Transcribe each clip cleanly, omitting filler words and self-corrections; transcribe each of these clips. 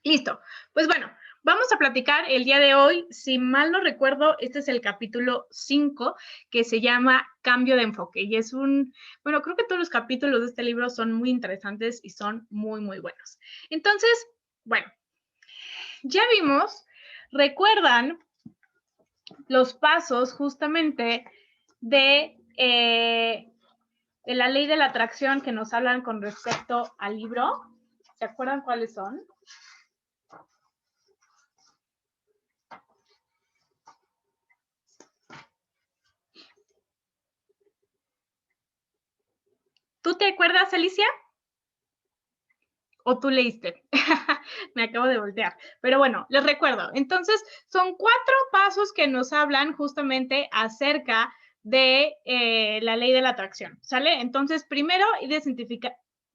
Listo. Pues bueno, vamos a platicar el día de hoy. Si mal no recuerdo, este es el capítulo 5 que se llama Cambio de enfoque. Y es bueno, creo que todos los capítulos de este libro son muy interesantes y son muy, muy buenos. Entonces, bueno, ya vimos, recuerdan los pasos justamente de la ley de la atracción que nos hablan con respecto al libro. ¿Se acuerdan cuáles son? ¿Tú te acuerdas, Alicia? ¿O tú leíste? Me acabo de voltear. Pero bueno, les recuerdo. Entonces, son 4 pasos que nos hablan justamente acerca de la ley de la atracción, ¿sale? Entonces, primero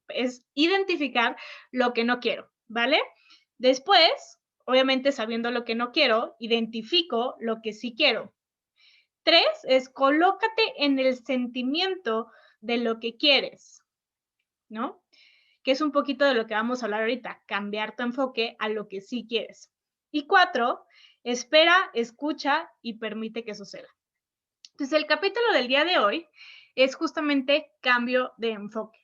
es identificar lo que no quiero, ¿vale? Después, obviamente sabiendo lo que no quiero, identifico lo que sí quiero. 3 es colócate en el sentimiento de lo que quieres, ¿no? Que es un poquito de lo que vamos a hablar ahorita, cambiar tu enfoque a lo que sí quieres. Y 4, espera, escucha y permite que suceda. Entonces, el capítulo del día de hoy es justamente cambio de enfoque.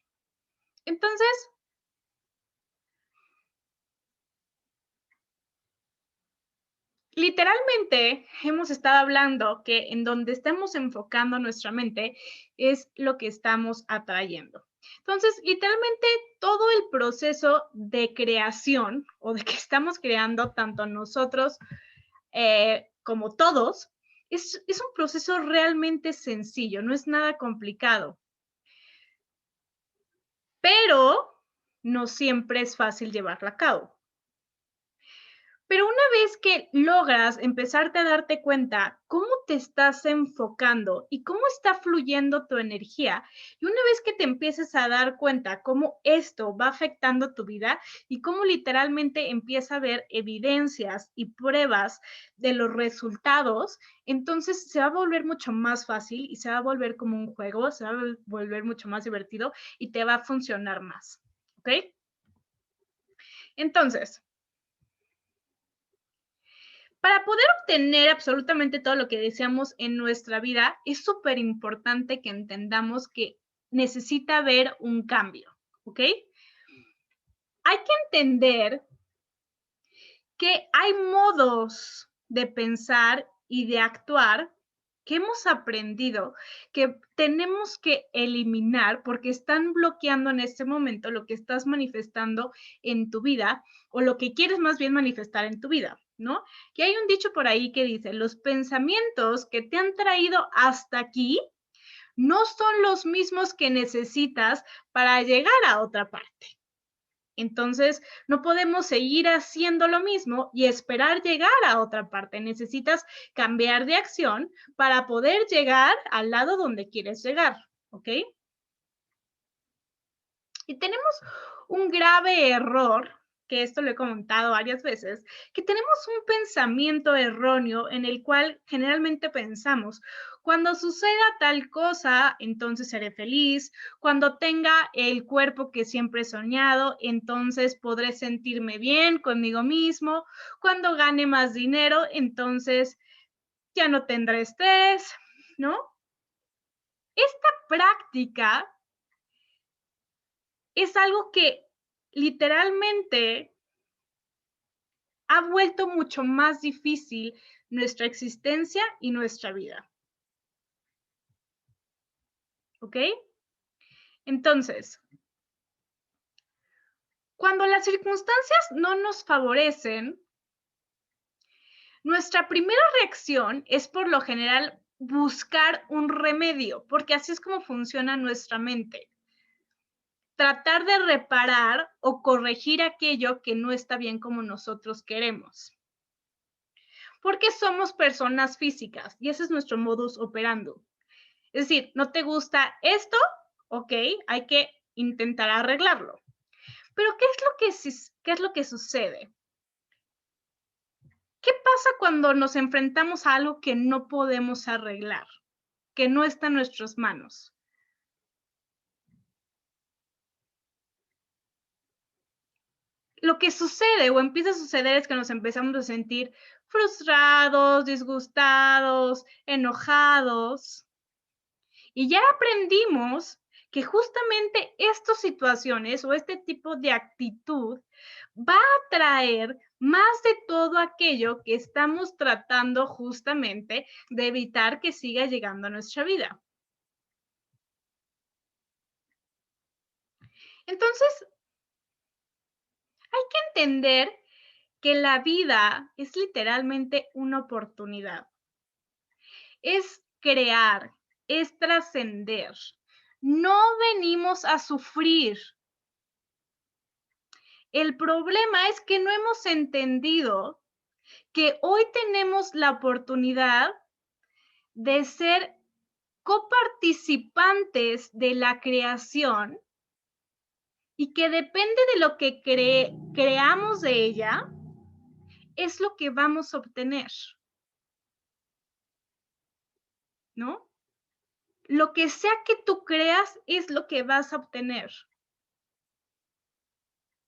Entonces, literalmente hemos estado hablando que en donde estamos enfocando nuestra mente es lo que estamos atrayendo. Entonces, literalmente todo el proceso de creación o de que estamos creando tanto nosotros como todos, es un proceso realmente sencillo, no es nada complicado. Pero no siempre es fácil llevarlo a cabo. Pero una vez que logras empezarte a darte cuenta cómo te estás enfocando y cómo está fluyendo tu energía, y una vez que te empieces a dar cuenta cómo esto va afectando tu vida y cómo literalmente empieza a haber evidencias y pruebas de los resultados, entonces se va a volver mucho más fácil y se va a volver como un juego, se va a volver mucho más divertido y te va a funcionar más. ¿Ok? Entonces, para poder obtener absolutamente todo lo que deseamos en nuestra vida, es súper importante que entendamos que necesita haber un cambio, ¿ok? Hay que entender que hay modos de pensar y de actuar que hemos aprendido, que tenemos que eliminar porque están bloqueando en este momento lo que estás manifestando en tu vida o lo que quieres más bien manifestar en tu vida, ¿no? Que hay un dicho por ahí que dice, los pensamientos que te han traído hasta aquí no son los mismos que necesitas para llegar a otra parte. Entonces, no podemos seguir haciendo lo mismo y esperar llegar a otra parte. Necesitas cambiar de acción para poder llegar al lado donde quieres llegar, ¿ok? Y tenemos un grave error, que esto lo he comentado varias veces, que tenemos un pensamiento erróneo en el cual generalmente pensamos, cuando suceda tal cosa, entonces seré feliz, cuando tenga el cuerpo que siempre he soñado, entonces podré sentirme bien conmigo mismo, cuando gane más dinero, entonces ya no tendré estrés, ¿no? Esta práctica es algo que literalmente ha vuelto mucho más difícil nuestra existencia y nuestra vida. ¿Ok? Entonces, cuando las circunstancias no nos favorecen, nuestra primera reacción es por lo general buscar un remedio, porque así es como funciona nuestra mente. Tratar de reparar o corregir aquello que no está bien como nosotros queremos. Porque somos personas físicas y ese es nuestro modus operandi. Es decir, ¿no te gusta esto? Ok, hay que intentar arreglarlo. Pero ¿qué es lo que sucede? ¿Qué pasa cuando nos enfrentamos a algo que no podemos arreglar, que no está en nuestras manos? lo que sucede o empieza a suceder es que nos empezamos a sentir frustrados, disgustados, enojados. Y ya aprendimos que justamente estas situaciones o este tipo de actitud va a traer más de todo aquello que estamos tratando justamente de evitar que siga llegando a nuestra vida. Entonces, hay que entender que la vida es literalmente una oportunidad. Es crear, es trascender. No venimos a sufrir. El problema es que no hemos entendido que hoy tenemos la oportunidad de ser coparticipantes de la creación y que depende de lo que creamos de ella, es lo que vamos a obtener, ¿no? Lo que sea que tú creas es lo que vas a obtener.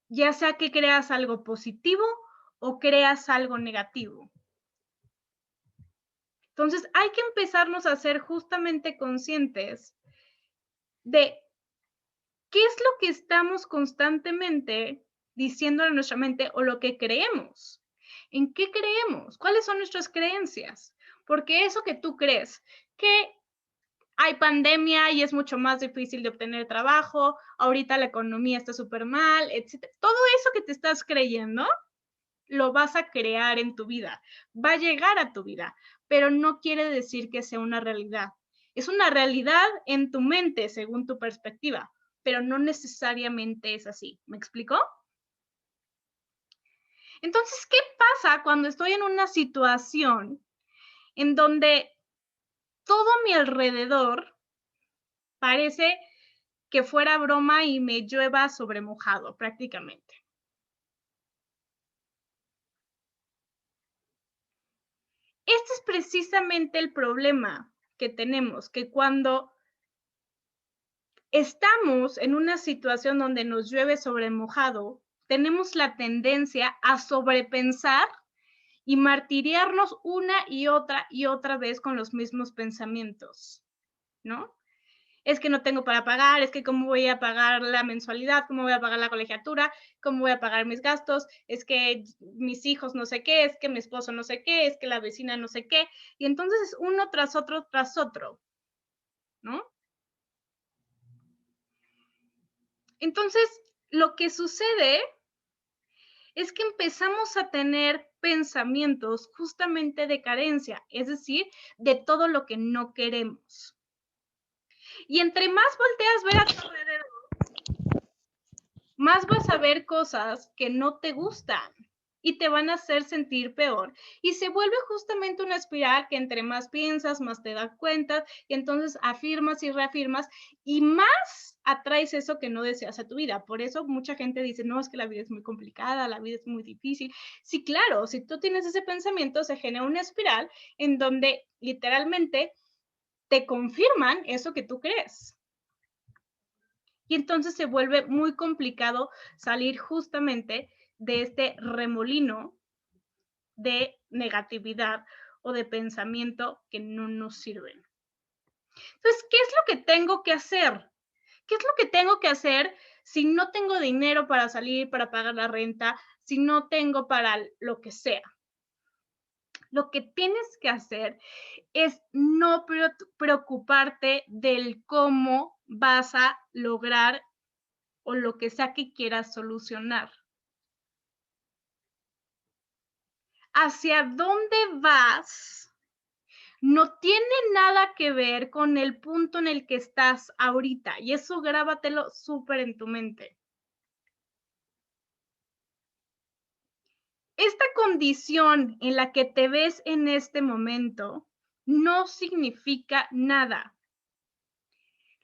Ya sea que creas algo positivo o creas algo negativo. Entonces hay que empezarnos a ser justamente conscientes de qué es lo que estamos constantemente diciendo en nuestra mente o lo que creemos. ¿En qué creemos? ¿Cuáles son nuestras creencias? Porque eso que tú crees, que hay pandemia y es mucho más difícil de obtener trabajo, ahorita la economía está súper mal, etc. Todo eso que te estás creyendo, lo vas a crear en tu vida, va a llegar a tu vida, pero no quiere decir que sea una realidad. Es una realidad en tu mente, según tu perspectiva, pero no necesariamente es así. ¿Me explico? Entonces, ¿qué pasa cuando estoy en una situación en donde todo mi alrededor parece que fuera broma y me llueva sobre mojado prácticamente? Este es precisamente el problema que tenemos, que cuando estamos en una situación donde nos llueve sobre mojado, tenemos la tendencia a sobrepensar y martiriarnos una y otra vez con los mismos pensamientos, ¿no? Es que no tengo para pagar, es que cómo voy a pagar la mensualidad, cómo voy a pagar la colegiatura, cómo voy a pagar mis gastos, es que mis hijos no sé qué, es que mi esposo no sé qué, es que la vecina no sé qué, y entonces es uno tras otro, ¿no? Entonces, lo que sucede es que empezamos a tener pensamientos justamente de carencia, es decir, de todo lo que no queremos. Y entre más volteas ver a tu alrededor, más vas a ver cosas que no te gustan y te van a hacer sentir peor. Y se vuelve justamente una espiral que entre más piensas, más te das cuenta, y entonces afirmas y reafirmas y más atraes eso que no deseas a tu vida. Por eso mucha gente dice, no, es que la vida es muy complicada, la vida es muy difícil. Sí, claro, si tú tienes ese pensamiento, se genera una espiral en donde literalmente te confirman eso que tú crees. Y entonces se vuelve muy complicado salir justamente de este remolino de negatividad o de pensamiento que no nos sirven. Entonces, ¿qué es lo que tengo que hacer? ¿Qué es lo que tengo que hacer si no tengo dinero para salir, para pagar la renta, si no tengo para lo que sea? Lo que tienes que hacer es no preocuparte del cómo vas a lograr o lo que sea que quieras solucionar. Hacia dónde vas no tiene nada que ver con el punto en el que estás ahorita, y eso grábatelo súper en tu mente. Esta condición en la que te ves en este momento no significa nada.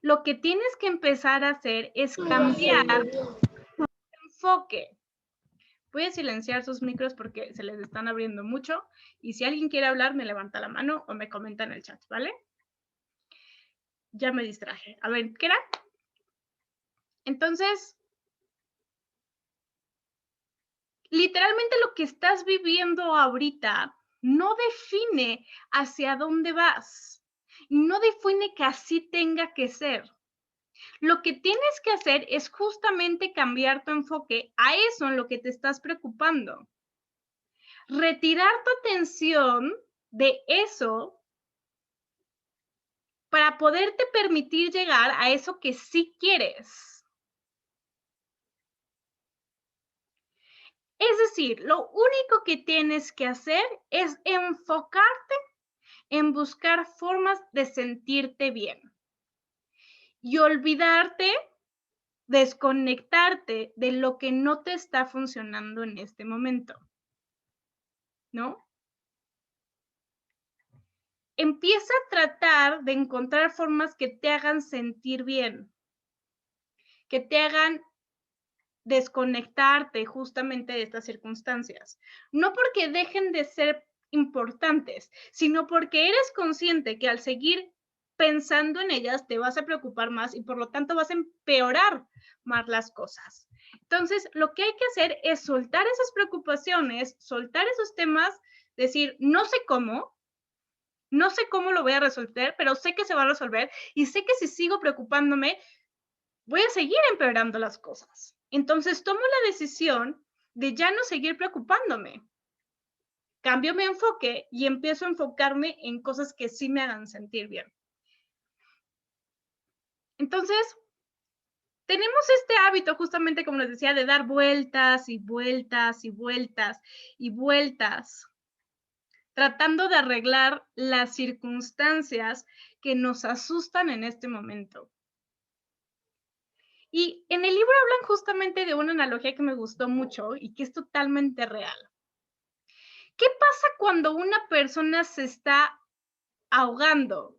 Lo que tienes que empezar a hacer es cambiar enfoque. Voy a silenciar sus micros porque se les están abriendo mucho, y si alguien quiere hablar, me levanta la mano o me comenta en el chat, ¿vale? Ya me distraje. A ver, ¿qué era? Entonces, Literalmente lo que estás viviendo ahorita no define hacia dónde vas. Y no define que así tenga que ser. Lo que tienes que hacer es justamente cambiar tu enfoque a eso en lo que te estás preocupando. Retirar tu atención de eso para poderte permitir llegar a eso que sí quieres. Es decir, lo único que tienes que hacer es enfocarte en buscar formas de sentirte bien y olvidarte, desconectarte de lo que no te está funcionando en este momento, ¿no? Empieza a tratar de encontrar formas que te hagan sentir bien, que te hagan desconectarte justamente de estas circunstancias. No porque dejen de ser importantes, sino porque eres consciente que al seguir pensando en ellas te vas a preocupar más y por lo tanto vas a empeorar más las cosas. Entonces, lo que hay que hacer es soltar esas preocupaciones, soltar esos temas, decir, no sé cómo lo voy a resolver, pero sé que se va a resolver y sé que si sigo preocupándome, voy a seguir empeorando las cosas. Entonces tomo la decisión de ya no seguir preocupándome. Cambio mi enfoque y empiezo a enfocarme en cosas que sí me hagan sentir bien. Entonces, tenemos este hábito justamente, como les decía, de dar vueltas y vueltas y vueltas y vueltas, tratando de arreglar las circunstancias que nos asustan en este momento. Y en el libro hablan justamente de una analogía que me gustó mucho y que es totalmente real. ¿Qué pasa cuando una persona se está ahogando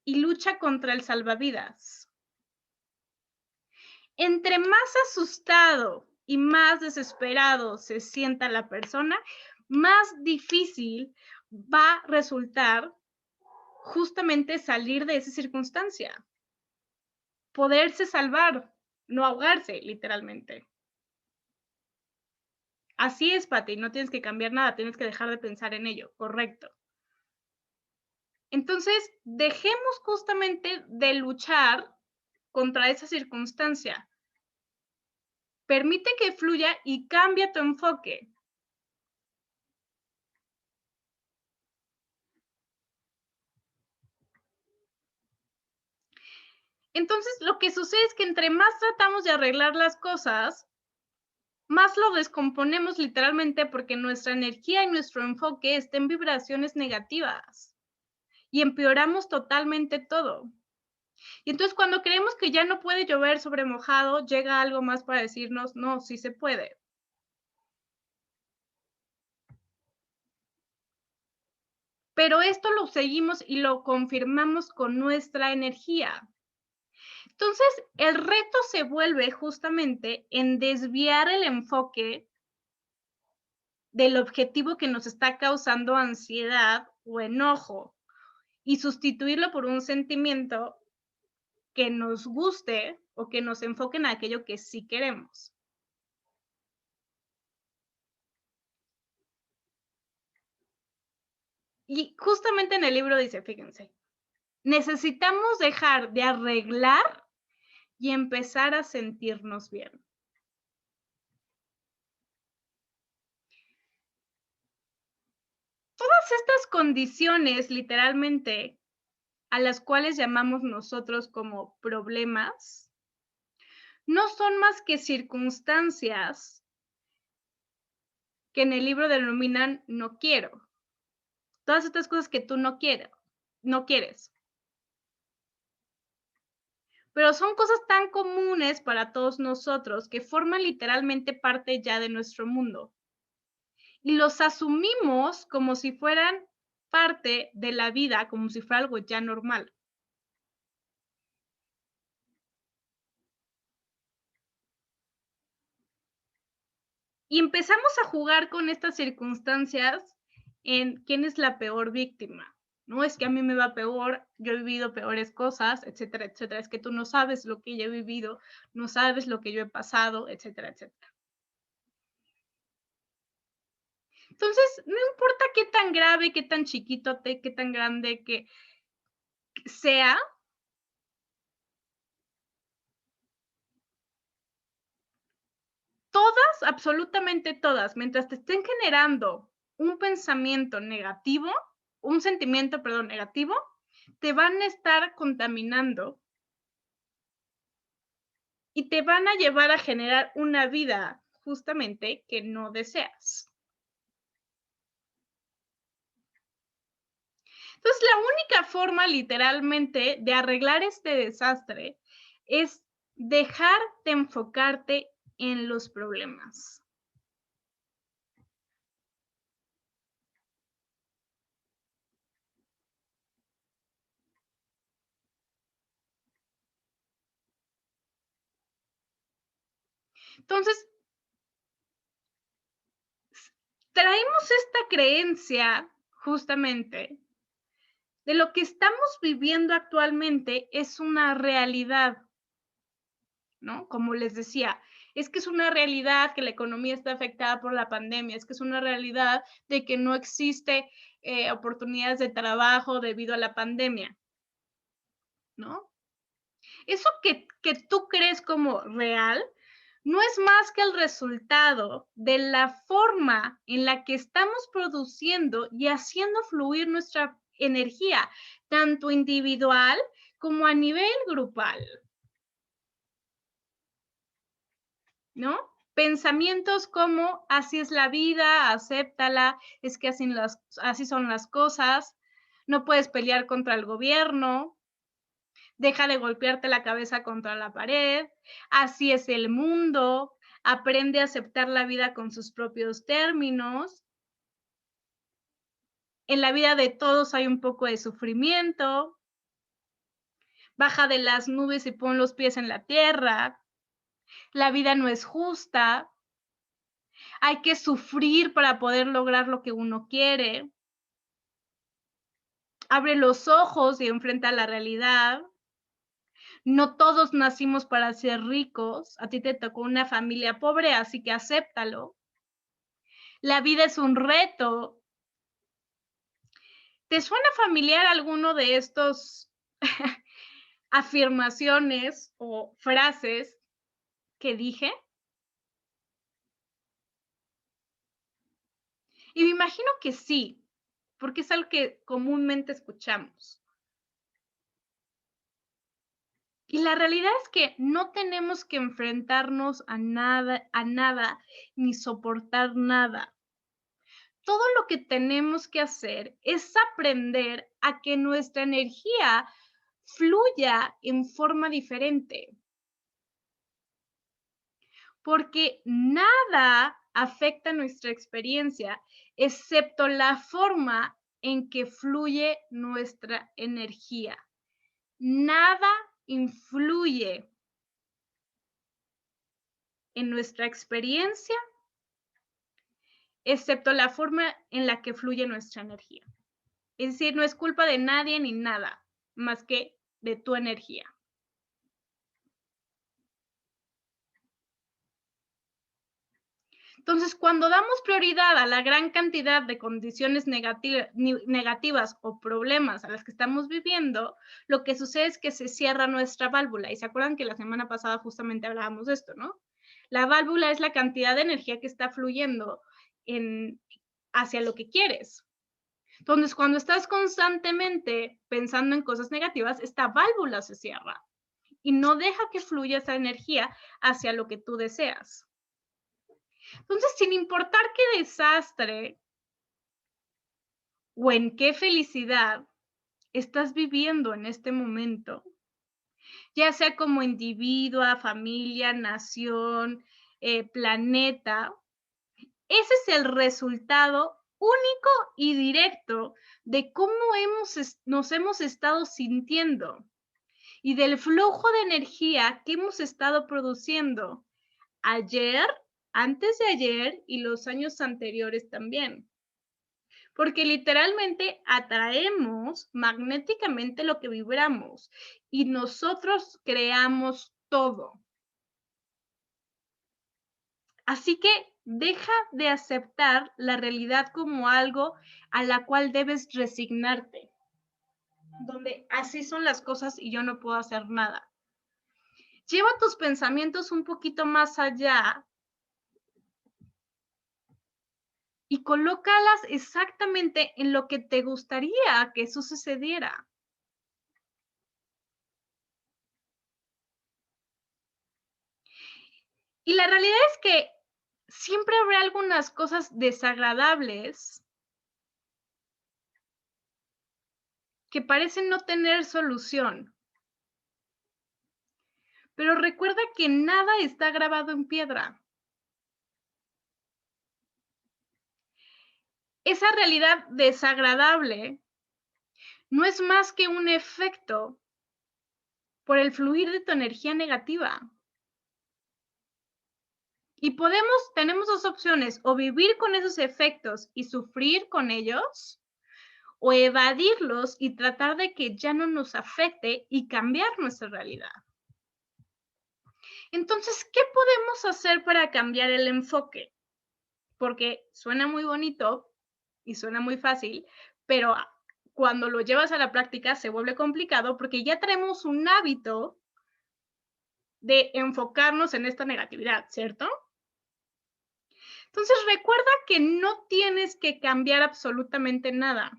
y lucha contra el salvavidas? Entre más asustado y más desesperado se sienta la persona, más difícil va a resultar justamente salir de esa circunstancia, poderse salvar, no ahogarse literalmente. Así es, Pati, no tienes que cambiar nada, tienes que dejar de pensar en ello, correcto. Entonces, dejemos justamente de luchar contra esa circunstancia. Permite que fluya y cambia tu enfoque. Entonces, lo que sucede es que entre más tratamos de arreglar las cosas, más lo descomponemos literalmente porque nuestra energía y nuestro enfoque está en vibraciones negativas y empeoramos totalmente todo. Y entonces cuando creemos que ya no puede llover sobre mojado, llega algo más para decirnos, no, sí se puede. Pero esto lo seguimos y lo confirmamos con nuestra energía. Entonces, el reto se vuelve justamente en desviar el enfoque del objetivo que nos está causando ansiedad o enojo y sustituirlo por un sentimiento que nos guste o que nos enfoque en aquello que sí queremos. Y justamente en el libro dice, fíjense, necesitamos dejar de arreglar y empezar a sentirnos bien. Todas estas condiciones, literalmente, a las cuales llamamos nosotros como problemas, no son más que circunstancias que en el libro denominan no quiero. Todas estas cosas que tú no quieres. Pero son cosas tan comunes para todos nosotros que forman literalmente parte ya de nuestro mundo. Y los asumimos como si fueran parte de la vida, como si fuera algo ya normal. Y empezamos a jugar con estas circunstancias en quién es la peor víctima. No es que a mí me va peor, yo he vivido peores cosas, etcétera, etcétera. Es que tú no sabes lo que yo he vivido, no sabes lo que yo he pasado, etcétera, etcétera. Entonces, no importa qué tan grave, qué tan chiquito, qué tan grande que sea, todas, absolutamente todas, mientras te estén generando un pensamiento negativo, un sentimiento, perdón, negativo, te van a estar contaminando y te van a llevar a generar una vida justamente que no deseas. Entonces, la única forma literalmente de arreglar este desastre es dejar de enfocarte en los problemas. Entonces, traemos esta creencia justamente de lo que estamos viviendo actualmente es una realidad, ¿no? Como les decía, es que es una realidad que la economía está afectada por la pandemia, es que es una realidad de que no existe oportunidades de trabajo debido a la pandemia, ¿no? Eso que tú crees como real no es más que el resultado de la forma en la que estamos produciendo y haciendo fluir nuestra energía, tanto individual como a nivel grupal, ¿no? Pensamientos como así es la vida, acéptala, es que así son las cosas, no puedes pelear contra el gobierno, deja de golpearte la cabeza contra la pared, así es el mundo, aprende a aceptar la vida con sus propios términos. En la vida de todos hay un poco de sufrimiento, baja de las nubes y pon los pies en la tierra, la vida no es justa, hay que sufrir para poder lograr lo que uno quiere, abre los ojos y enfrenta la realidad. No todos nacimos para ser ricos, a ti te tocó una familia pobre, así que acéptalo. La vida es un reto. ¿Te suena familiar alguno de estos afirmaciones o frases que dije? Y me imagino que sí, porque es algo que comúnmente escuchamos. Y la realidad es que no tenemos que enfrentarnos a nada, ni soportar nada. Todo lo que tenemos que hacer es aprender a que nuestra energía fluya en forma diferente, porque nada afecta nuestra experiencia excepto la forma en que fluye nuestra energía. Nada influye en nuestra experiencia excepto la forma en la que fluye nuestra energía. Es decir, no es culpa de nadie ni nada más que de tu energía. Entonces, cuando damos prioridad a la gran cantidad de condiciones negativas o problemas a las que estamos viviendo, lo que sucede es que se cierra nuestra válvula. Y se acuerdan que la semana pasada justamente hablábamos de esto, ¿no? La válvula es la cantidad de energía que está fluyendo hacia lo que quieres. Entonces, cuando estás constantemente pensando en cosas negativas, esta válvula se cierra y no deja que fluya esa energía hacia lo que tú deseas. Entonces, sin importar qué desastre o en qué felicidad estás viviendo en este momento, ya sea como individua, familia, nación, planeta, ese es el resultado único y directo de cómo nos hemos estado sintiendo y del flujo de energía que hemos estado produciendo ayer, antes de ayer y los años anteriores también. porque literalmente atraemos magnéticamente lo que vibramos y nosotros creamos todo. Así que deja de aceptar la realidad como algo a la cual debes resignarte, donde así son las cosas y yo no puedo hacer nada. Lleva tus pensamientos un poquito más allá y colócalas exactamente en lo que te gustaría que eso sucediera. Y la realidad es que siempre habrá algunas cosas desagradables que parecen no tener solución. Pero recuerda que nada está grabado en piedra. Esa realidad desagradable no es más que un efecto por el fluir de tu energía negativa. Y tenemos dos opciones, o vivir con esos efectos y sufrir con ellos, o evadirlos y tratar de que ya no nos afecte y cambiar nuestra realidad. Entonces, ¿qué podemos hacer para cambiar el enfoque? Porque suena muy bonito y suena muy fácil, pero cuando lo llevas a la práctica se vuelve complicado porque ya tenemos un hábito de enfocarnos en esta negatividad, ¿cierto? Entonces, recuerda que no tienes que cambiar absolutamente nada.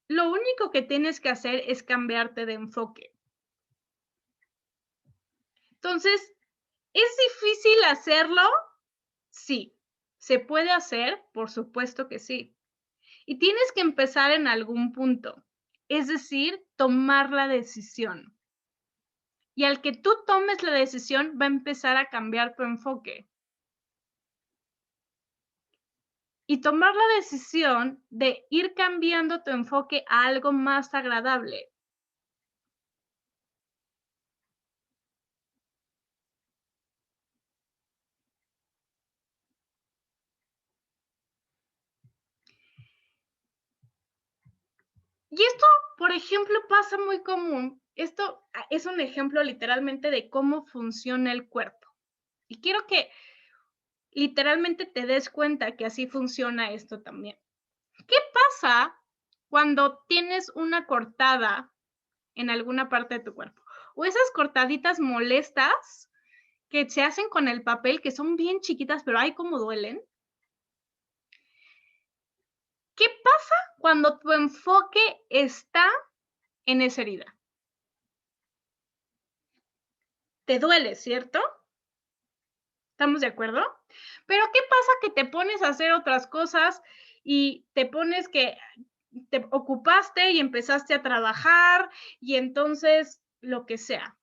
Lo único que tienes que hacer es cambiarte de enfoque. Entonces, ¿es difícil hacerlo? Sí. ¿Se puede hacer? Por supuesto que sí. Y tienes que empezar en algún punto, es decir, tomar la decisión. Y al que tú tomes la decisión, va a empezar a cambiar tu enfoque. Y tomar la decisión de ir cambiando tu enfoque a algo más agradable. Y esto, por ejemplo, pasa muy común. Esto es un ejemplo literalmente de cómo funciona el cuerpo. Y quiero que literalmente te des cuenta que así funciona esto también. ¿Qué pasa cuando tienes una cortada en alguna parte de tu cuerpo? O esas cortaditas molestas que se hacen con el papel, que son bien chiquitas, pero ay, cómo duelen. ¿Qué pasa cuando tu enfoque está en esa herida? Te duele, ¿cierto? ¿Estamos de acuerdo? Pero ¿qué pasa que te pones a hacer otras cosas y te pones que te ocupaste y empezaste a trabajar y entonces lo que sea?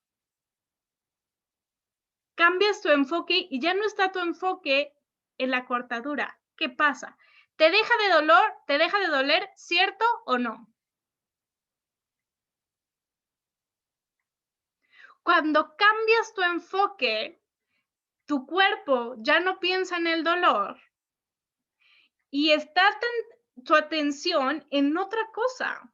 Cambias tu enfoque y ya no está tu enfoque en la cortadura. ¿Qué pasa? ¿Te deja de dolor? ¿Te deja de doler? ¿Cierto o no? Cuando cambias tu enfoque, tu cuerpo ya no piensa en el dolor y está tu atención en otra cosa.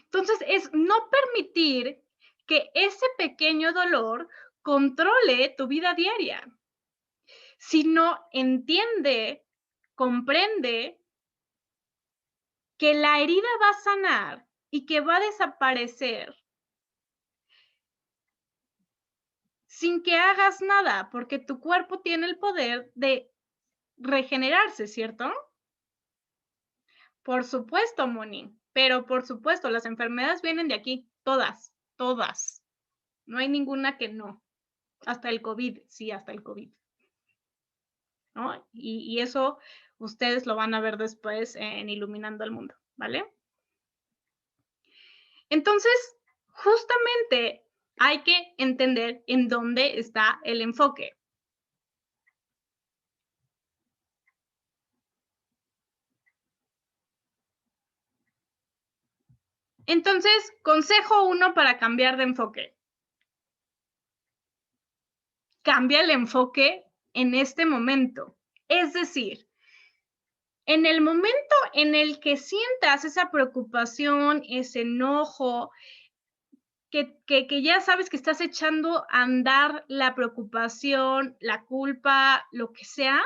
Entonces, es no permitir que ese pequeño dolor controle tu vida diaria, sino entiende, comprende que la herida va a sanar y que va a desaparecer sin que hagas nada, porque tu cuerpo tiene el poder de regenerarse, ¿cierto? Por supuesto, Moni, pero por supuesto, las enfermedades vienen de aquí, todas, todas. No hay ninguna que no. Hasta el COVID, sí, hasta el COVID. ¿No? Y eso ustedes lo van a ver después en Iluminando el Mundo, ¿vale? Entonces, justamente hay que entender en dónde está el enfoque. Entonces, consejo 1 para cambiar de enfoque. Cambia el enfoque en este momento. Es decir, en el momento en el que sientas esa preocupación, ese enojo, que ya sabes que estás echando a andar la preocupación, la culpa, lo que sea,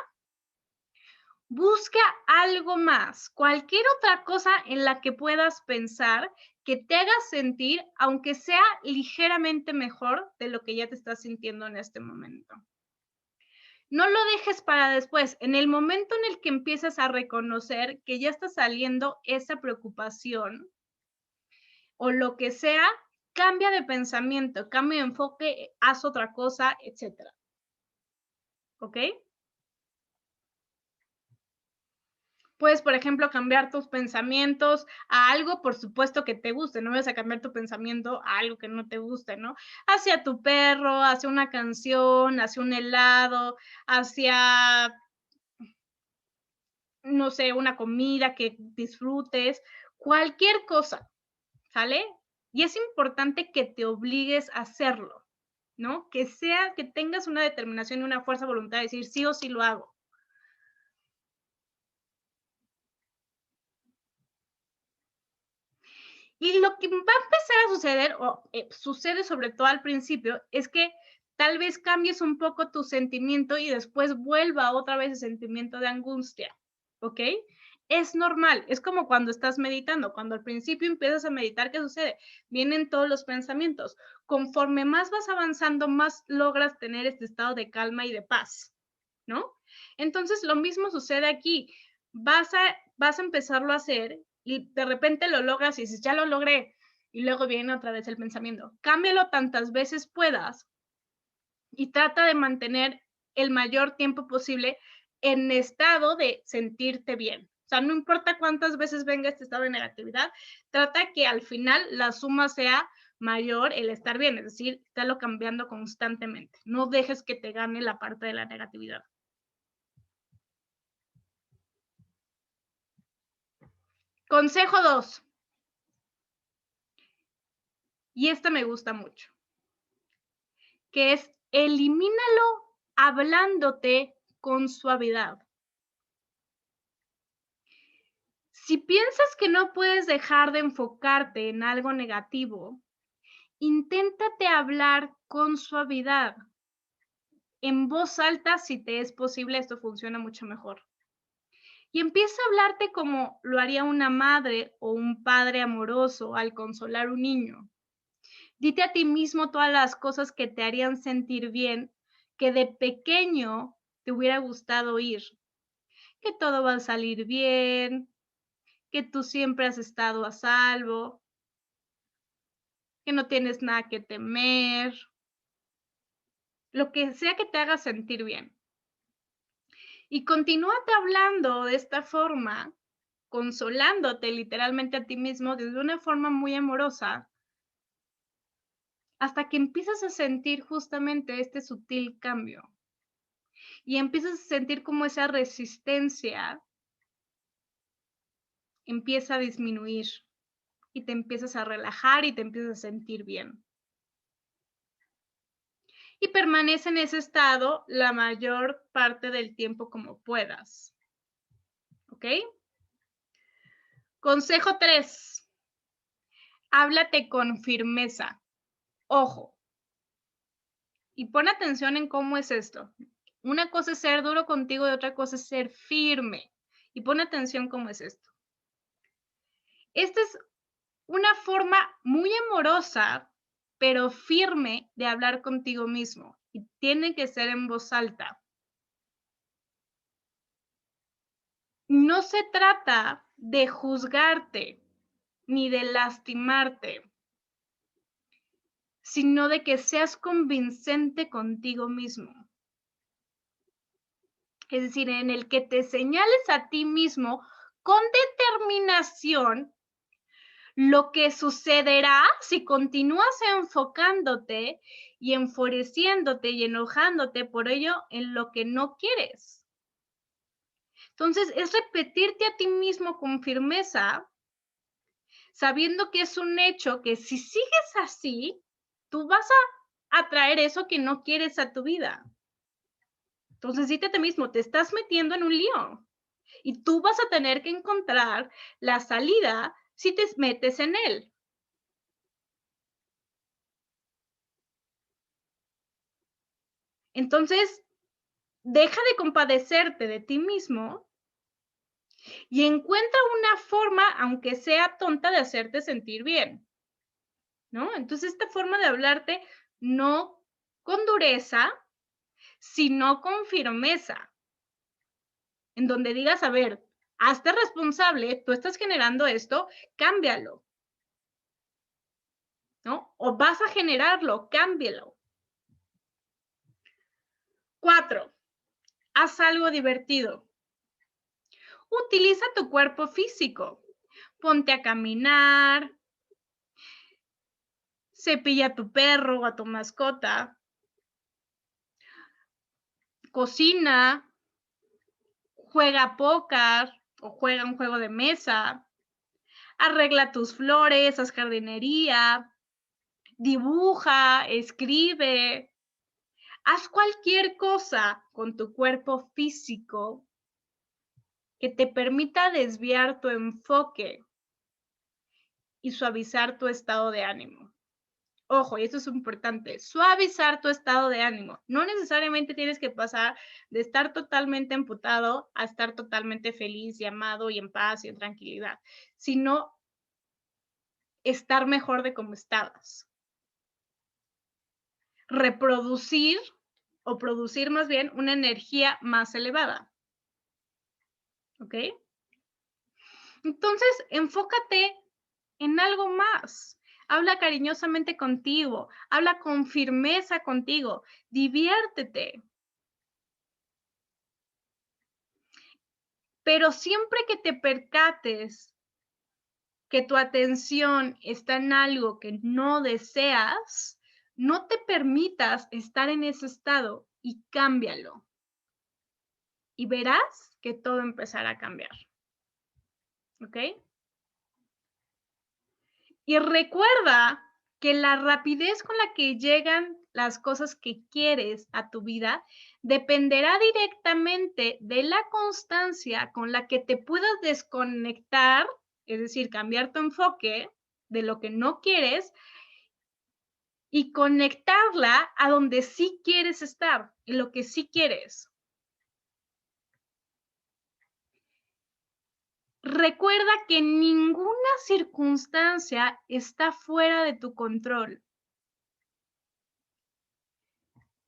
busca algo más, cualquier otra cosa en la que puedas pensar que te haga sentir, aunque sea ligeramente mejor de lo que ya te estás sintiendo en este momento. No lo dejes para después. En el momento en el que empiezas a reconocer que ya está saliendo esa preocupación o lo que sea, cambia de pensamiento, cambia de enfoque, haz otra cosa, etcétera. ¿Ok? Puedes, por ejemplo, cambiar tus pensamientos a algo, por supuesto, que te guste. No vas a cambiar tu pensamiento a algo que no te guste, ¿no? Hacia tu perro, hacia una canción, hacia un helado, hacia, no sé, una comida que disfrutes, cualquier cosa, ¿sale? Y es importante que te obligues a hacerlo, ¿no? Que sea, que tengas una determinación y una fuerza de voluntad de decir sí o sí lo hago. Y lo que va a empezar a suceder, o sucede sobre todo al principio, es que tal vez cambies un poco tu sentimiento y después vuelva otra vez el sentimiento de angustia, ¿ok? Es normal, es como cuando estás meditando, cuando al principio empiezas a meditar, ¿qué sucede? Vienen todos los pensamientos. Conforme más vas avanzando, más logras tener este estado de calma y de paz, ¿no? Entonces, lo mismo sucede aquí. Vas a empezarlo a hacer y de repente lo logras y dices, ya lo logré. Y luego viene otra vez el pensamiento. Cámbialo tantas veces puedas y trata de mantener el mayor tiempo posible en estado de sentirte bien. O sea, no importa cuántas veces venga este estado de negatividad, trata que al final la suma sea mayor el estar bien, es decir, estarlo cambiando constantemente. No dejes que te gane la parte de la negatividad. Consejo 2. Y esta me gusta mucho, que es elimínalo hablándote con suavidad. Si piensas que no puedes dejar de enfocarte en algo negativo, inténtate hablar con suavidad. En voz alta, si te es posible, esto funciona mucho mejor. Y empieza a hablarte como lo haría una madre o un padre amoroso al consolar a un niño. Dite a ti mismo todas las cosas que te harían sentir bien, que de pequeño te hubiera gustado oír. Que todo va a salir bien, que tú siempre has estado a salvo, que no tienes nada que temer, lo que sea que te haga sentir bien. Y continúate hablando de esta forma, consolándote literalmente a ti mismo desde una forma muy amorosa, hasta que empiezas a sentir justamente este sutil cambio. Y empiezas a sentir como esa resistencia empieza a disminuir y te empiezas a relajar y te empiezas a sentir bien. Y permanece en ese estado la mayor parte del tiempo como puedas. ¿Ok? Consejo 3. Háblate con firmeza. Ojo. Y pon atención en cómo es esto. Una cosa es ser duro contigo y otra cosa es ser firme. Y pon atención cómo es esto. Esta es una forma muy amorosa, pero firme de hablar contigo mismo. Y tiene que ser en voz alta. No se trata de juzgarte ni de lastimarte, sino de que seas convincente contigo mismo. Es decir, en el que te señales a ti mismo con determinación lo que sucederá si continúas enfocándote y enfureciéndote y enojándote por ello en lo que no quieres. Entonces, es repetirte a ti mismo con firmeza, sabiendo que es un hecho que si sigues así, tú vas a atraer eso que no quieres a tu vida. Entonces, dite a ti mismo, te estás metiendo en un lío y tú vas a tener que encontrar la salida si te metes en él. Entonces, deja de compadecerte de ti mismo y encuentra una forma, aunque sea tonta, de hacerte sentir bien, ¿no? Entonces, esta forma de hablarte no con dureza, sino con firmeza, en donde digas, a ver, hazte responsable, tú estás generando esto, cámbialo, ¿no? O vas a generarlo, cámbialo. 4, haz algo divertido. Utiliza tu cuerpo físico. Ponte a caminar, cepilla a tu perro o a tu mascota, cocina, juega póker o juega un juego de mesa, arregla tus flores, haz jardinería, dibuja, escribe, haz cualquier cosa con tu cuerpo físico que te permita desviar tu enfoque y suavizar tu estado de ánimo. Ojo, y esto es importante, suavizar tu estado de ánimo. No necesariamente tienes que pasar de estar totalmente emputado a estar totalmente feliz y amado y en paz y en tranquilidad, sino estar mejor de como estabas. Reproducir o producir más bien una energía más elevada. ¿Ok? Entonces, enfócate en algo más. Habla cariñosamente contigo, habla con firmeza contigo, diviértete. Pero siempre que te percates que tu atención está en algo que no deseas, no te permitas estar en ese estado y cámbialo. Y verás que todo empezará a cambiar. ¿Ok? Y recuerda que la rapidez con la que llegan las cosas que quieres a tu vida dependerá directamente de la constancia con la que te puedas desconectar, es decir, cambiar tu enfoque de lo que no quieres y conectarla a donde sí quieres estar, en lo que sí quieres. Recuerda que ninguna circunstancia está fuera de tu control.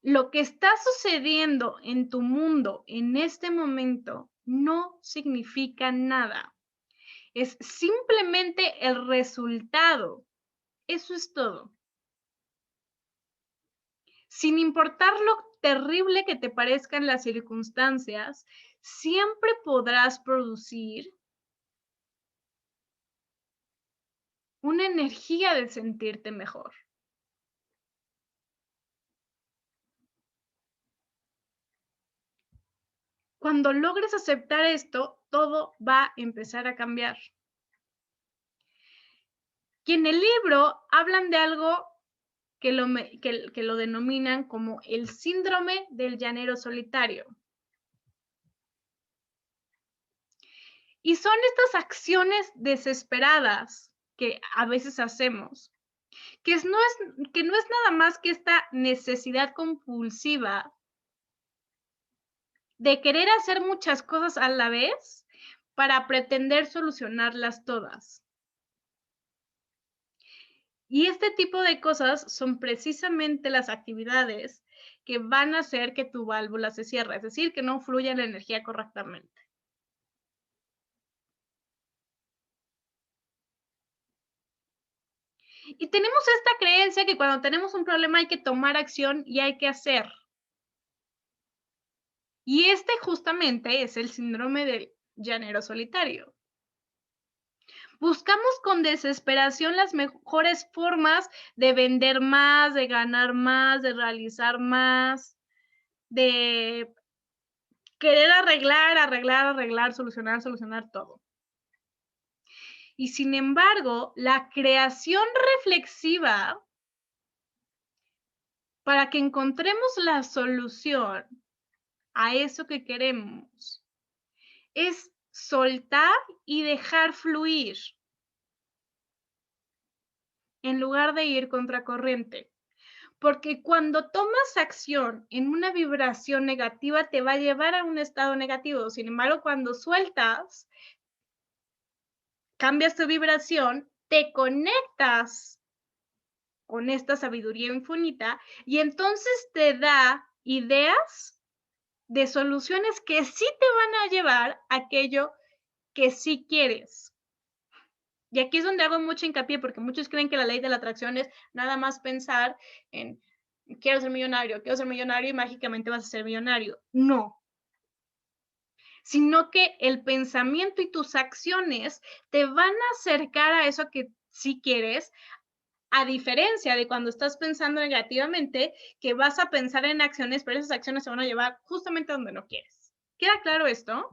Lo que está sucediendo en tu mundo en este momento no significa nada. Es simplemente el resultado. Eso es todo. Sin importar lo terrible que te parezcan las circunstancias, siempre podrás producir una energía de sentirte mejor. Cuando logres aceptar esto, todo va a empezar a cambiar. Y en el libro hablan de algo que lo denominan como el síndrome del llanero solitario. Y son estas acciones desesperadas que a veces hacemos, que no es nada más que esta necesidad compulsiva de querer hacer muchas cosas a la vez para pretender solucionarlas todas. Y este tipo de cosas son precisamente las actividades que van a hacer que tu válvula se cierre, es decir, que no fluya la energía correctamente. Y tenemos esta creencia que cuando tenemos un problema hay que tomar acción y hay que hacer. Y este justamente es el síndrome del llanero solitario. Buscamos con desesperación las mejores formas de vender más, de ganar más, de realizar más, de querer arreglar, solucionar todo. Y sin embargo, la creación reflexiva, para que encontremos la solución a eso que queremos, es soltar y dejar fluir, en lugar de ir contracorriente. Porque cuando tomas acción en una vibración negativa, te va a llevar a un estado negativo. Sin embargo, cuando sueltas, cambias tu vibración, te conectas con esta sabiduría infinita y entonces te da ideas de soluciones que sí te van a llevar a aquello que sí quieres. Y aquí es donde hago mucho hincapié, porque muchos creen que la ley de la atracción es nada más pensar en quiero ser millonario y mágicamente vas a ser millonario. No. Sino que el pensamiento y tus acciones te van a acercar a eso que sí quieres, a diferencia de cuando estás pensando negativamente, que vas a pensar en acciones, pero esas acciones se van a llevar justamente a donde no quieres. ¿Queda claro esto?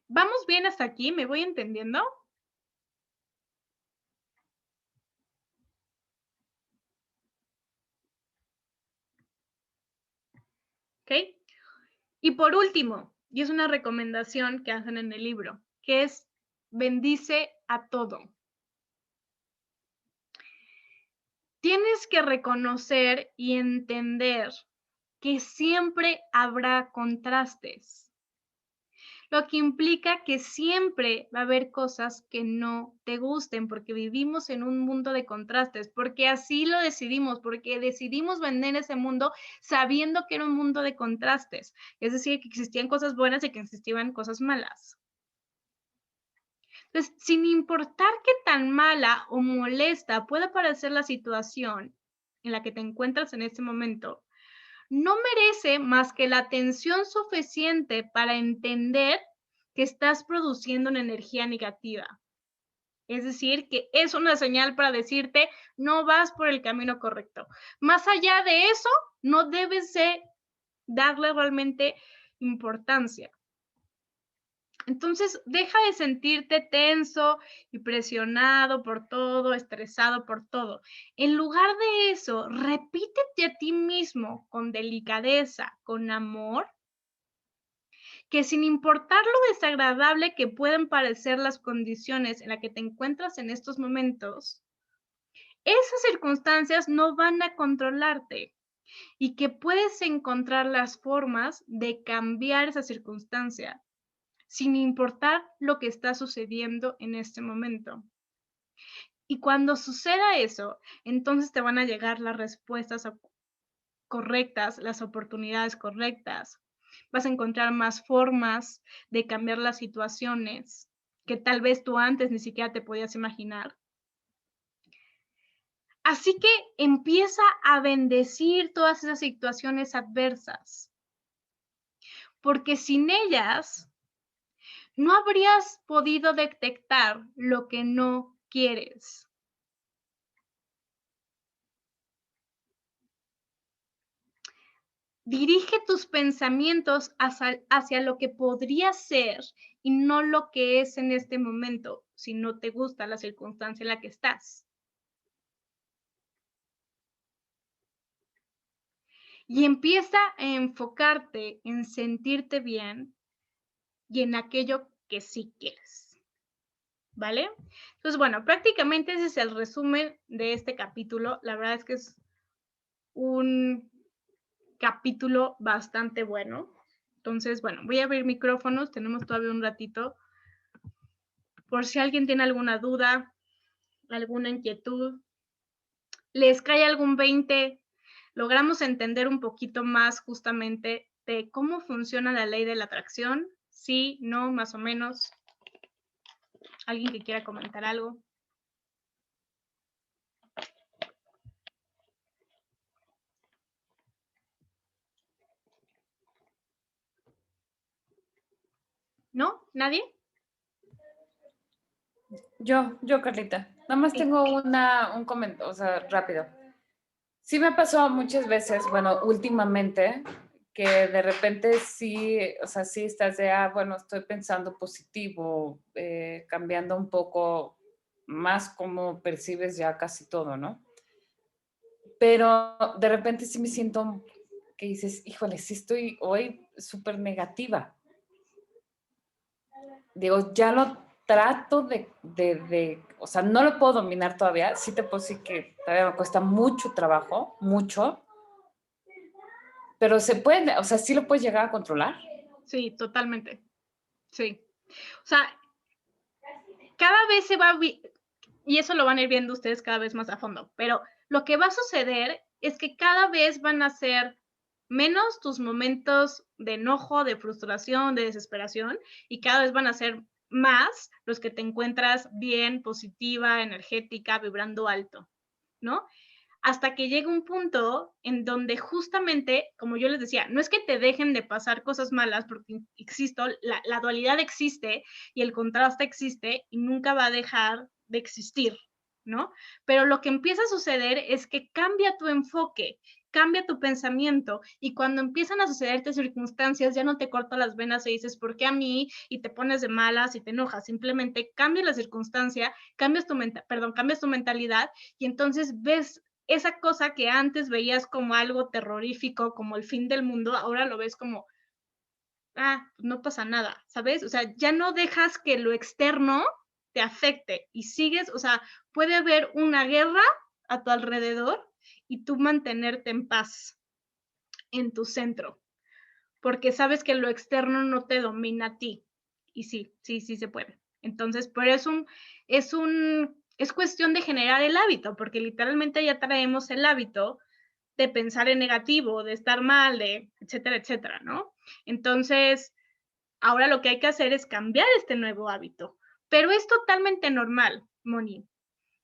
¿Vamos bien hasta aquí? ¿Me voy entendiendo? ¿Ok? Y por último, y es una recomendación que hacen en el libro, que es bendice a todo. Tienes que reconocer y entender que siempre habrá contrastes, lo que implica que siempre va a haber cosas que no te gusten, porque vivimos en un mundo de contrastes, porque así lo decidimos, porque decidimos vender ese mundo sabiendo que era un mundo de contrastes, es decir, que existían cosas buenas y que existían cosas malas. Entonces, sin importar qué tan mala o molesta pueda parecer la situación en la que te encuentras en este momento, no merece más que la atención suficiente para entender que estás produciendo una energía negativa. Es decir, que es una señal para decirte, no vas por el camino correcto. Más allá de eso, no debes de darle realmente importancia. Entonces, deja de sentirte tenso y presionado por todo, estresado por todo. En lugar de eso, repítete a ti mismo con delicadeza, con amor, que sin importar lo desagradable que pueden parecer las condiciones en las que te encuentras en estos momentos, esas circunstancias no van a controlarte y que puedes encontrar las formas de cambiar esa circunstancia sin importar lo que está sucediendo en este momento. Y cuando suceda eso, entonces te van a llegar las respuestas correctas, las oportunidades correctas. Vas a encontrar más formas de cambiar las situaciones que tal vez tú antes ni siquiera te podías imaginar. Así que empieza a bendecir todas esas situaciones adversas, porque sin ellas no habrías podido detectar lo que no quieres. Dirige tus pensamientos hacia lo que podría ser y no lo que es en este momento, si no te gusta la circunstancia en la que estás. Y empieza a enfocarte en sentirte bien y en aquello que sí quieres. ¿Vale? Entonces, bueno, prácticamente ese es el resumen de este capítulo. La verdad es que es un capítulo bastante bueno. Entonces, bueno, voy a abrir micrófonos. Tenemos todavía un ratito. Por si alguien tiene alguna duda, alguna inquietud, les cae algún 20, logramos entender un poquito más justamente de cómo funciona la ley de la atracción. Sí, no, más o menos. ¿Alguien que quiera comentar algo? ¿No? ¿Nadie? Yo, Carlita. Nada más Sí. tengo un comentario, o sea, rápido. Sí me pasó muchas veces, bueno, últimamente, que de repente sí, o sea, sí estás de, bueno, estoy pensando positivo, cambiando un poco más cómo percibes ya casi todo, ¿no? Pero de repente sí me siento que dices, híjole, sí estoy hoy súper negativa. Digo, ya lo trato o sea, no lo puedo dominar todavía, sí te puedo decir que todavía me cuesta mucho trabajo, mucho, pero se puede, o sea, sí lo puedes llegar a controlar. Sí, totalmente. Sí. O sea, cada vez se va, y eso lo van a ir viendo ustedes cada vez más a fondo, pero lo que va a suceder es que cada vez van a ser menos tus momentos de enojo, de frustración, de desesperación, y cada vez van a ser más los que te encuentras bien, positiva, energética, vibrando alto, ¿no? Hasta que llega un punto en donde justamente, como yo les decía, no es que te dejen de pasar cosas malas, porque existo, la dualidad existe y el contraste existe y nunca va a dejar de existir, ¿no? Pero lo que empieza a suceder es que cambia tu enfoque, cambia tu pensamiento y cuando empiezan a sucederte circunstancias ya no te cortas las venas y dices, ¿por qué a mí? Y te pones de malas y te enojas, simplemente cambia la circunstancia, cambias cambias tu mentalidad y entonces ves esa cosa que antes veías como algo terrorífico, como el fin del mundo, ahora lo ves como, no pasa nada, ¿sabes? O sea, ya no dejas que lo externo te afecte y sigues, o sea, puede haber una guerra a tu alrededor y tú mantenerte en paz en tu centro, porque sabes que lo externo no te domina a ti. Y sí se puede. Entonces, pero es cuestión de generar el hábito, porque literalmente ya traemos el hábito de pensar en negativo, de estar mal, de etcétera, etcétera, ¿no? Entonces, ahora lo que hay que hacer es cambiar este nuevo hábito, pero es totalmente normal, Moni.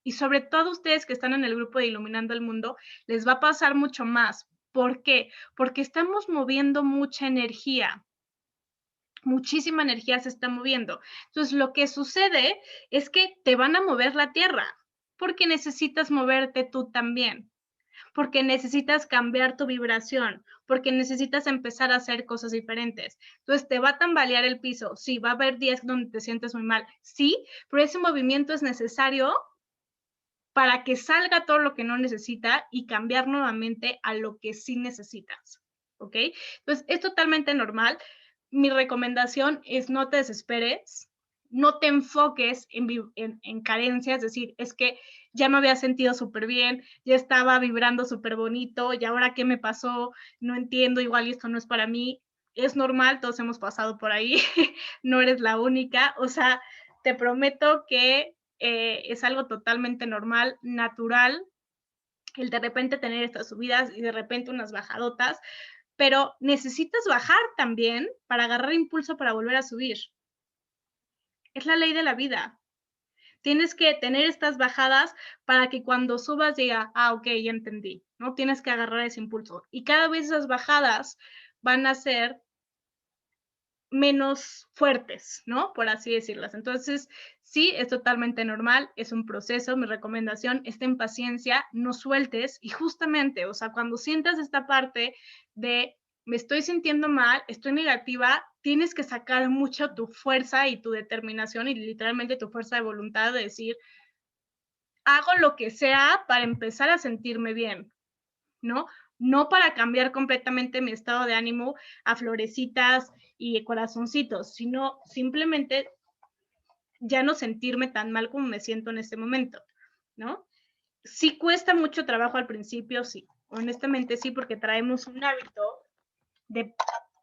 Y sobre todo ustedes que están en el grupo de Iluminando el Mundo, les va a pasar mucho más. ¿Por qué? Porque estamos moviendo mucha energía, muchísima energía se está moviendo. Entonces, lo que sucede es que te van a mover la tierra, porque necesitas moverte tú también, porque necesitas cambiar tu vibración, porque necesitas empezar a hacer cosas diferentes. Entonces, te va a tambalear el piso, sí, va a haber días donde te sientes muy mal, sí, pero ese movimiento es necesario para que salga todo lo que no necesita y cambiar nuevamente a lo que sí necesitas, ¿ok? Entonces, es totalmente normal. Mi recomendación es no te desesperes, no te enfoques en carencias, es decir, es que ya me había sentido súper bien, ya estaba vibrando súper bonito, y ahora qué me pasó, no entiendo, igual esto no es para mí. Es normal, todos hemos pasado por ahí, no eres la única, o sea, te prometo que es algo totalmente normal, natural, el de repente tener estas subidas y de repente unas bajadotas, pero necesitas bajar también para agarrar impulso para volver a subir. Es la ley de la vida. Tienes que tener estas bajadas para que cuando subas diga, ok, ya entendí, ¿no? Tienes que agarrar ese impulso. Y cada vez esas bajadas van a ser menos fuertes, ¿no? Por así decirlas. Entonces, sí, es totalmente normal, es un proceso. Mi recomendación es ten paciencia, no sueltes y justamente, o sea, cuando sientas esta parte de me estoy sintiendo mal, estoy negativa, tienes que sacar mucho tu fuerza y tu determinación y literalmente tu fuerza de voluntad de decir, hago lo que sea para empezar a sentirme bien, ¿no? No para cambiar completamente mi estado de ánimo a florecitas y corazoncitos, sino simplemente ya no sentirme tan mal como me siento en este momento, ¿no? Sí cuesta mucho trabajo al principio, sí, honestamente sí, porque traemos un hábito de,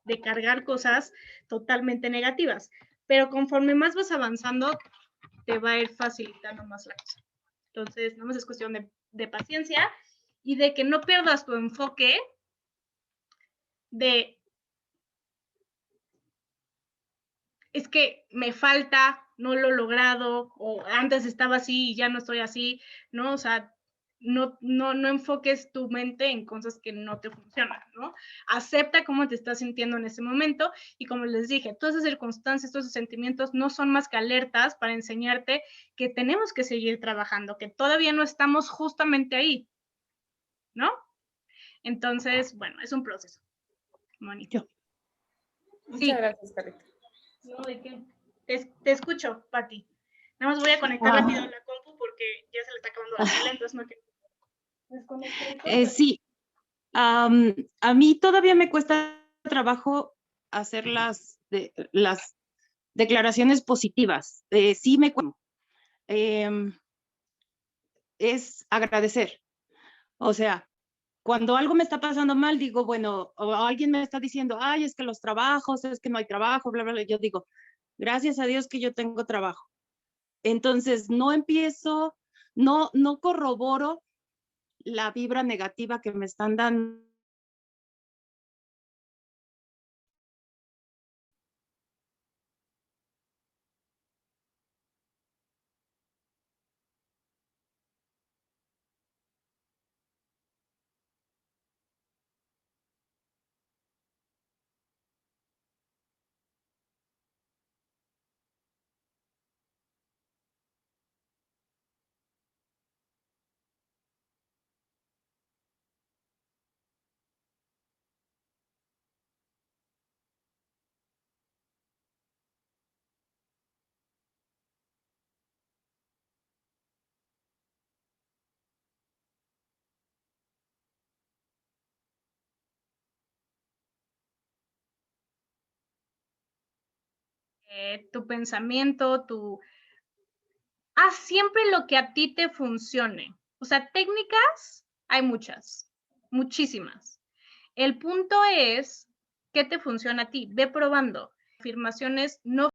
de cargar cosas totalmente negativas, pero conforme más vas avanzando, te va a ir facilitando más la cosa. Entonces, no más es cuestión de paciencia y de que no pierdas tu enfoque de es que me falta, no lo he logrado, o antes estaba así y ya no estoy así, ¿no? O sea, no enfoques tu mente en cosas que no te funcionan, ¿no? Acepta cómo te estás sintiendo en ese momento y como les dije, todas esas circunstancias, todos esos sentimientos no son más que alertas para enseñarte que tenemos que seguir trabajando, que todavía no estamos justamente ahí, ¿no? Entonces, bueno, es un proceso. Moni. Yo. Muchas gracias, Carita. No, ¿de qué? Te escucho, Pati. Nada más voy a conectar rápido la compu porque ya se le está acabando la pila, entonces no quiero desconectar. Sí, a mí todavía me cuesta trabajo hacer las declaraciones positivas. Sí me cuesta. Es agradecer. O sea, cuando algo me está pasando mal, digo, bueno, o alguien me está diciendo, ay, es que los trabajos, es que no hay trabajo, bla, bla, bla. Yo digo, gracias a Dios que yo tengo trabajo. Entonces, no empiezo, no corroboro la vibra negativa que me están dando. Tu pensamiento, haz siempre lo que a ti te funcione. O sea, técnicas hay muchas, muchísimas. El punto es qué te funciona a ti. Ve probando. Afirmaciones no